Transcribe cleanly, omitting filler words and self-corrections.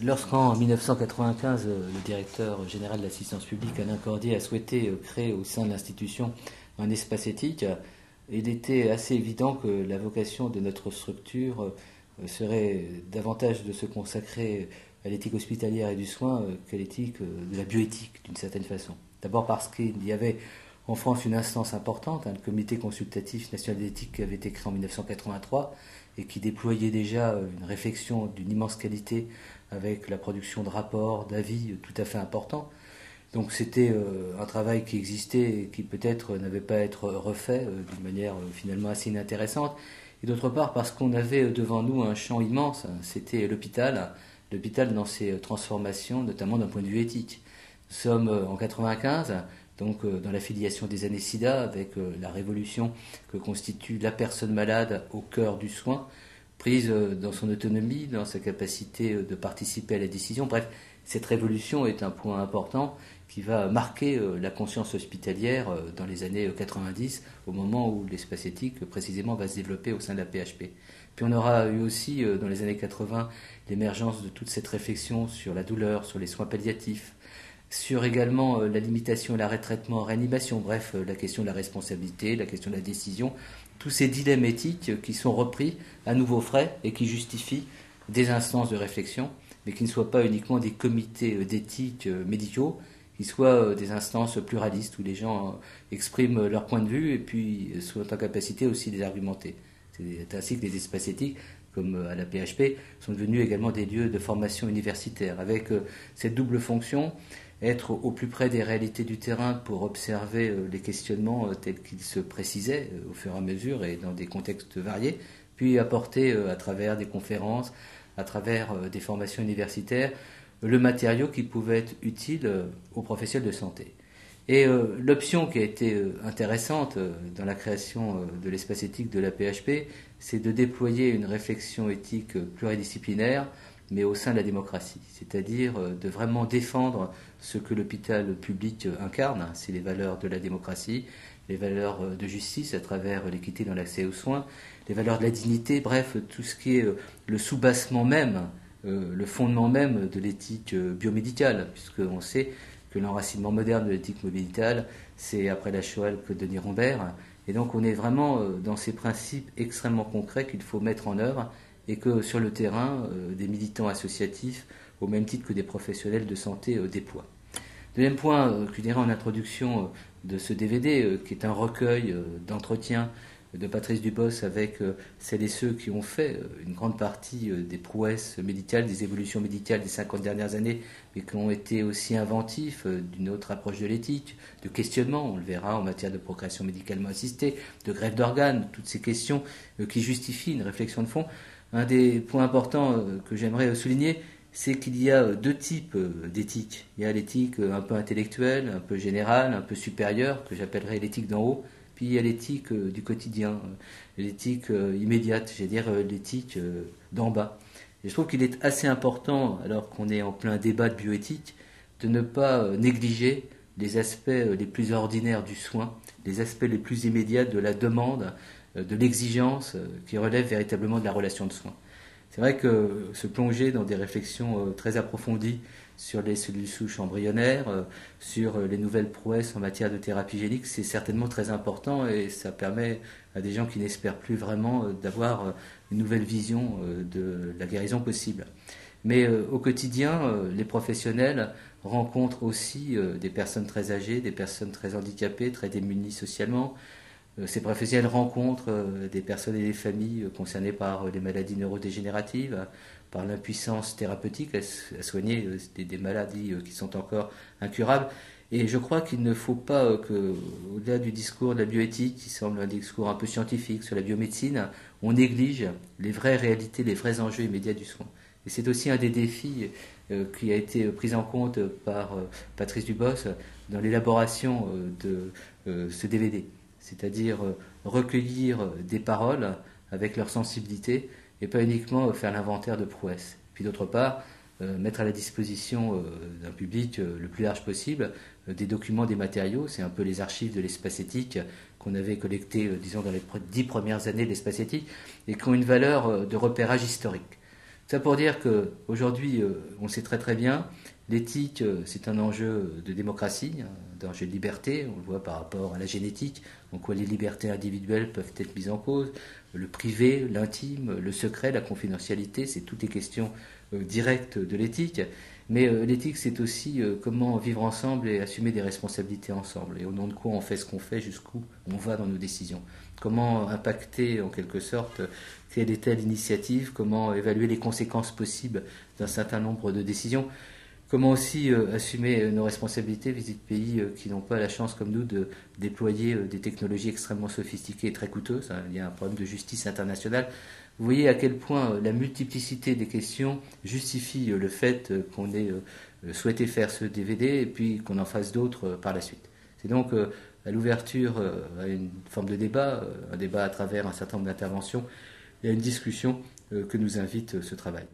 Lorsqu'en 1995, le directeur général de l'assistance publique, Alain Cordier, a souhaité créer au sein de l'institution un espace éthique, il était assez évident que la vocation de notre structure serait davantage de se consacrer à l'éthique hospitalière et du soin qu'à l'éthique de la bioéthique, d'une certaine façon. D'abord parce qu'il y avait en France une instance importante, le Comité consultatif national d'éthique qui avait été créé en 1983 et qui déployait déjà une réflexion d'une immense qualité avec la production de rapports, d'avis tout à fait importants. Donc c'était un travail qui existait et qui peut-être n'avait pas à être refait d'une manière finalement assez inintéressante. Et d'autre part parce qu'on avait devant nous un champ immense, c'était l'hôpital dans ses transformations, notamment d'un point de vue éthique. Nous sommes en 95, donc dans la filiation des années SIDA, avec la révolution que constitue la personne malade au cœur du soin, prise dans son autonomie, dans sa capacité de participer à la décision. Bref, cette révolution est un point important qui va marquer la conscience hospitalière dans les années 90, au moment où l'espace éthique précisément va se développer au sein de la PHP. Puis on aura eu aussi dans les années 80 l'émergence de toute cette réflexion sur la douleur, sur les soins palliatifs, sur également la limitation et l'arrêt de traitement en réanimation, bref, la question de la responsabilité, la question de la décision, tous ces dilemmes éthiques qui sont repris à nouveau frais et qui justifient des instances de réflexion, mais qui ne soient pas uniquement des comités d'éthique médicaux, qui soient des instances pluralistes où les gens expriment leur point de vue et puis soient en capacité aussi de les argumenter. C'est ainsi que les espaces éthiques, comme à la PHP, sont devenus également des lieux de formation universitaire, avec cette double fonction, être au plus près des réalités du terrain pour observer les questionnements tels qu'ils se précisaient au fur et à mesure et dans des contextes variés, puis apporter à travers des conférences, à travers des formations universitaires, le matériau qui pouvait être utile aux professionnels de santé. Et l'option qui a été intéressante dans la création de l'espace éthique de la PHP, c'est de déployer une réflexion éthique pluridisciplinaire, mais au sein de la démocratie, c'est-à-dire de vraiment défendre ce que l'hôpital public incarne, c'est les valeurs de la démocratie, les valeurs de justice à travers l'équité dans l'accès aux soins, les valeurs de la dignité, bref, tout ce qui est le soubassement même, le fondement même de l'éthique biomédicale, puisqu'on sait que l'enracinement moderne de l'éthique médicale, c'est après la Shoah que Denis Rombert, et donc on est vraiment dans ces principes extrêmement concrets qu'il faut mettre en œuvre, et que sur le terrain, des militants associatifs, au même titre que des professionnels de santé, déploient. Deuxième point que je dirais en introduction de ce DVD, qui est un recueil d'entretiens de Patrice Dubos avec celles et ceux qui ont fait une grande partie des prouesses médicales, des évolutions médicales des 50 dernières années, mais qui ont été aussi inventifs d'une autre approche de l'éthique, de questionnement, on le verra en matière de procréation médicalement assistée, de greffe d'organes, toutes ces questions qui justifient une réflexion de fond. Un des points importants que j'aimerais souligner, c'est qu'il y a deux types d'éthique. Il y a l'éthique un peu intellectuelle, un peu générale, un peu supérieure, que j'appellerais l'éthique d'en haut. Puis il y a l'éthique du quotidien, l'éthique immédiate, j'allais dire l'éthique d'en bas. Et je trouve qu'il est assez important, alors qu'on est en plein débat de bioéthique, de ne pas négliger les aspects les plus ordinaires du soin, les aspects les plus immédiats de la demande, de l'exigence qui relève véritablement de la relation de soins. C'est vrai que se plonger dans des réflexions très approfondies sur les cellules souches embryonnaires, sur les nouvelles prouesses en matière de thérapie génique, c'est certainement très important et ça permet à des gens qui n'espèrent plus vraiment d'avoir une nouvelle vision de la guérison possible. Mais au quotidien, les professionnels rencontrent aussi des personnes très âgées, des personnes très handicapées, très démunies socialement. Ces professionnels rencontrent des personnes et des familles concernées par les maladies neurodégénératives, par l'impuissance thérapeutique à soigner des maladies qui sont encore incurables. Et je crois qu'il ne faut pas que, au-delà du discours de la bioéthique, qui semble un discours un peu scientifique sur la biomédecine, on néglige les vraies réalités, les vrais enjeux immédiats du soin. Et c'est aussi un des défis qui a été pris en compte par Patrice Dubos dans l'élaboration de ce DVD. C'est-à-dire recueillir des paroles avec leur sensibilité et pas uniquement faire l'inventaire de prouesses. Puis d'autre part, mettre à la disposition d'un public le plus large possible des documents, des matériaux. C'est un peu les archives de l'espace éthique qu'on avait collectées, disons, dans les 10 premières années de l'espace éthique et qui ont une valeur de repérage historique. Ça pour dire qu'aujourd'hui, on sait très très bien, l'éthique, c'est un enjeu de démocratie, un enjeu de liberté, on le voit par rapport à la génétique, en quoi les libertés individuelles peuvent être mises en cause, le privé, l'intime, le secret, la confidentialité, c'est toutes les questions directes de l'éthique. Mais l'éthique, c'est aussi comment vivre ensemble et assumer des responsabilités ensemble, et au nom de quoi on fait ce qu'on fait, jusqu'où on va dans nos décisions. Comment impacter en quelque sorte quelle est telle initiative, comment évaluer les conséquences possibles d'un certain nombre de décisions, comment aussi assumer nos responsabilités vis-à-vis de pays qui n'ont pas la chance comme nous de déployer des technologies extrêmement sophistiquées et très coûteuses. Il y a un problème de justice internationale. Vous voyez à quel point la multiplicité des questions justifie le fait qu'on ait souhaité faire ce DVD et puis qu'on en fasse d'autres par la suite. C'est donc à l'ouverture à une forme de débat, un débat à travers un certain nombre d'interventions et à une discussion que nous invite ce travail.